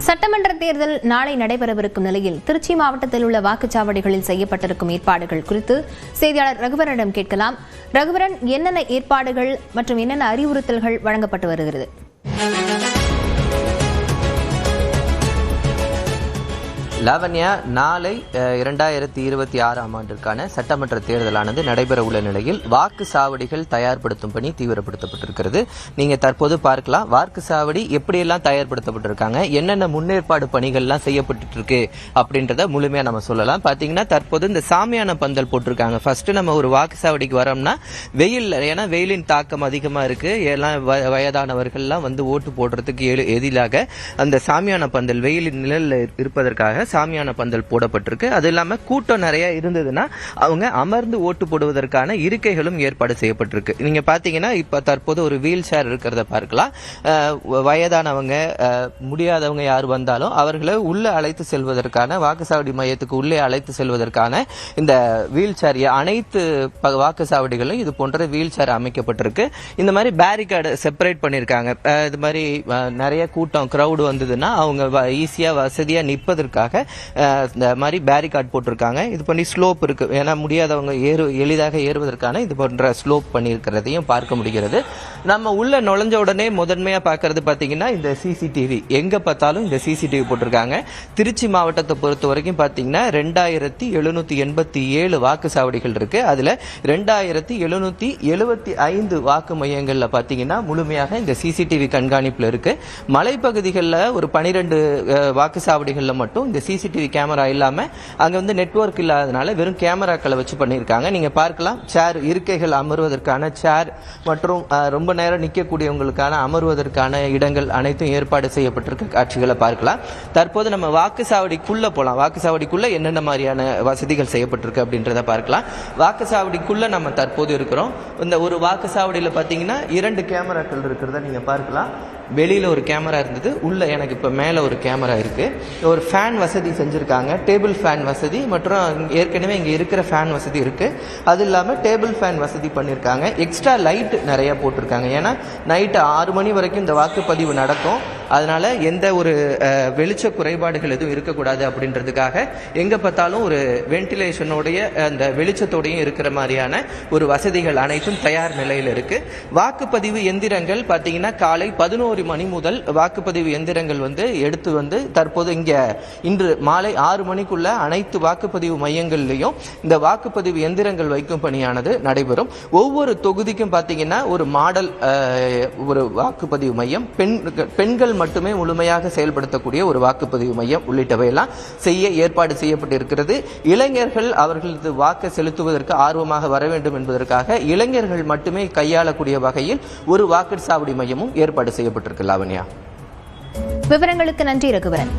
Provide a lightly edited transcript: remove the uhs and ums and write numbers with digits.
சட்டமன்ற தேர்தல் நாளை நடைபெறவிருக்கும் நிலையில் திருச்சி மாவட்டத்தில் உள்ள வாக்குச்சாவடிகளில் செய்யப்பட்டிருக்கும் ஏற்பாடுகள் குறித்து செய்தியாளர் ரகுவரனிடம் கேட்கலாம். ரகுவரன், என்னென்ன ஏற்பாடுகள் மற்றும் என்னென்ன அறிவுறுத்தல்கள் வழங்கப்பட்டு வருகிறது? லாவண்யா, நாளை 2026ஆம் ஆண்டிற்கான சட்டமன்ற தேர்தலானது நடைபெற உள்ள நிலையில் வாக்குச்சாவடிகள் தயார்படுத்தும் பணி தீவிரப்படுத்தப்பட்டிருக்கிறது. நீங்க தற்போது பார்க்கலாம், வாக்குச்சாவடி எப்படியெல்லாம் தயார்படுத்தப்பட்டிருக்காங்க, என்னென்ன முன்னேற்பாடு பணிகள்லாம் செய்யப்பட்டு இருக்கு அப்படின்றத முழுமையா நம்ம சொல்லலாம். பாத்தீங்கன்னா தற்போது இந்த சாமியான பந்தல் போட்டிருக்காங்க. ஃபர்ஸ்ட் நம்ம ஒரு வாக்குச்சாவடிக்கு வரோம்னா வெயில், ஏன்னா வெயிலின் தாக்கம் அதிகமா இருக்கு, எல்லாம் வயதானவர்கள்லாம் வந்து ஓட்டு போடுறதுக்கு எதிராக அந்த சாமியான பந்தல் வெயிலின் நிழல்ல இருப்பதற்காக சாமியான பந்தல் போடப்பட்டிருக்கு. அது இல்லாம கூட்டம் நிறைய இருந்ததுன்னா அவங்க அமர்ந்து ஓட்டு போடுவதற்கான இருக்கைகளும் ஏற்பாடு செய்யப்பட்டிருக்கு. நீங்க பாத்தீங்கன்னா இப்ப தற்போது ஒரு வீல் சேர் இருக்கிறத பார்க்கலாம். வயதானவங்க, முடியாதவங்க யார் வந்தாலும் அவர்களை உள்ள அழைத்து செல்வதற்கான, வாக்குச்சாவடி மையத்துக்கு உள்ளே அழைத்து செல்வதற்கான இந்த வீல் சேர் அனைத்து வாக்குச்சாவடிகளும் இது போன்ற வீல் சேர் அமைக்கப்பட்டிருக்கு. இந்த மாதிரி பேரிகார்டு செப்பரேட் பண்ணிருக்காங்க. இது மாதிரி நிறைய கூட்டம் கிரௌடு வந்ததுன்னா அவங்க ஈஸியா வசதியா நிற்பதற்காக இந்த மாதிரி பேரிகார்டு போட்டிருக்காங்க. இது பண்ணி ஸ்லோப் இருக்கு, ஏன்னா முடியாதவங்க எளிதாக ஏறுவதற்கான இது போன்ற ஸ்லோப் பண்ணியிருக்கிறதையும் பார்க்க முடிகிறது. நம்ம உள்ள நுழைஞ்ச உடனே முதன்மையா பார்க்கறது பாத்தீங்கன்னா இந்த சிசிடிவி. எங்க பார்த்தாலும் இந்த சிசிடிவி போட்டிருக்காங்க. திருச்சி மாவட்டத்தை பொறுத்த வரைக்கும் பாத்தீங்கன்னா 2787 வாக்குச்சாவடிகள் இருக்கு. அதுல 2775 வாக்கு மையங்கள்ல பாத்தீங்கன்னா முழுமையாக இந்த சிசிடிவி கண்காணிப்புல இருக்கு. மலைப்பகுதிகளில் ஒரு 12 வாக்குச்சாவடிகள்ல மட்டும் இந்த சிசிடிவி கேமரா இல்லாம அங்க வந்து நெட்வொர்க் இல்லாதனால வெறும் கேமராக்களை வச்சு பண்ணியிருக்காங்க. நீங்க பார்க்கலாம், சேர், இருக்கைகள் அமர்வதற்கான சேர் மற்றும் ரொம்ப நேரம் நிற்கக்கூடியவங்களுக்கான அமர்வதற்கான இடங்கள் அனைத்தும் ஏற்பாடு செய்யப்பட்டிருக்க காட்சிகளை பார்க்கலாம். தற்போது நம்ம வாக்குச்சாவடிக்குள்ள போலாம். வாக்குச்சாவடிக்குள்ள என்னென்ன மாதிரியான வசதிகள் செய்யப்பட்டிருக்கு அப்படின்றத பார்க்கலாம். வாக்குச்சாவடிக்குள்ள நம்ம தற்போது இருக்கிறோம். இந்த ஒரு வாக்குச்சாவடியில பாத்தீங்கன்னா 2 கேமராக்கள் இருக்கிறத நீங்க பார்க்கலாம். வெளியில ஒரு கேமரா இருந்தது, உள்ள எனக்கு இப்ப மேல ஒரு கேமரா இருக்கு. ஒரு ஃபேன் வசதி செஞ்சிருக்காங்க, டேபிள் ஃபேன் வசதி மற்றும் ஏற்கனவே இங்க இருக்கிற ஃபேன் வசதி இருக்கு. அது இல்லாம டேபிள் ஃபேன் வசதி பண்ணிருக்காங்க. எக்ஸ்ட்ரா லைட் நிறைய போட்டிருக்காங்க. ஏன்னா நைட்டு 6 மணி வரைக்கும் இந்த வாக்குப்பதிவு நடக்கும். அதனால எந்த ஒரு வெளிச்ச குறைபாடுகள் எதுவும் இருக்கக்கூடாது அப்படின்றதுக்காக எங்க பார்த்தாலும் ஒரு வென்டிலேஷனோடைய அந்த வெளிச்சத்தோடையும் இருக்கிற மாதிரியான ஒரு வசதிகள் அனைத்தும் தயார் நிலையில் இருக்கு. வாக்குப்பதிவு எந்திரங்கள் பாத்தீங்கன்னா காலை 11 மணி முதல் வாக்குப்பதிவு எந்திரங்கள் வந்து எடுத்து வந்து தற்போது இன்று மாலை 6 மணிக்குள்ள அனைத்து வாக்குப்பதிவு மையங்கள்லையும் இந்த வாக்குப்பதிவு எந்திரங்கள் வைக்கும் பணியானது நடைபெறும். ஒவ்வொரு தொகுதிக்கும் பாத்தீங்கன்னா ஒரு மாடல் ஒரு வாக்குப்பதிவு மையம், பெண்கள் மட்டுமே முழுமையாக செயல்படுத்தக்கூடிய ஒரு வாக்குப்பதிவு மையம் உள்ளிட்டவையெல்லாம் செய்ய ஏற்பாடு செய்யப்பட்டிருக்கிறது. இளைஞர்கள் அவர்களது வாக்கு செலுத்துவதற்கு ஆர்வமாக வர வேண்டும் என்பதற்காக இளைஞர்கள் மட்டுமே கையாளக்கூடிய வகையில் ஒரு வாக்குச்சாவடி மையமும் ஏற்பாடு செய்யப்பட்டிருக்கு. லாவண்யா, விவரங்களுக்கு நன்றி ரகுவரன்.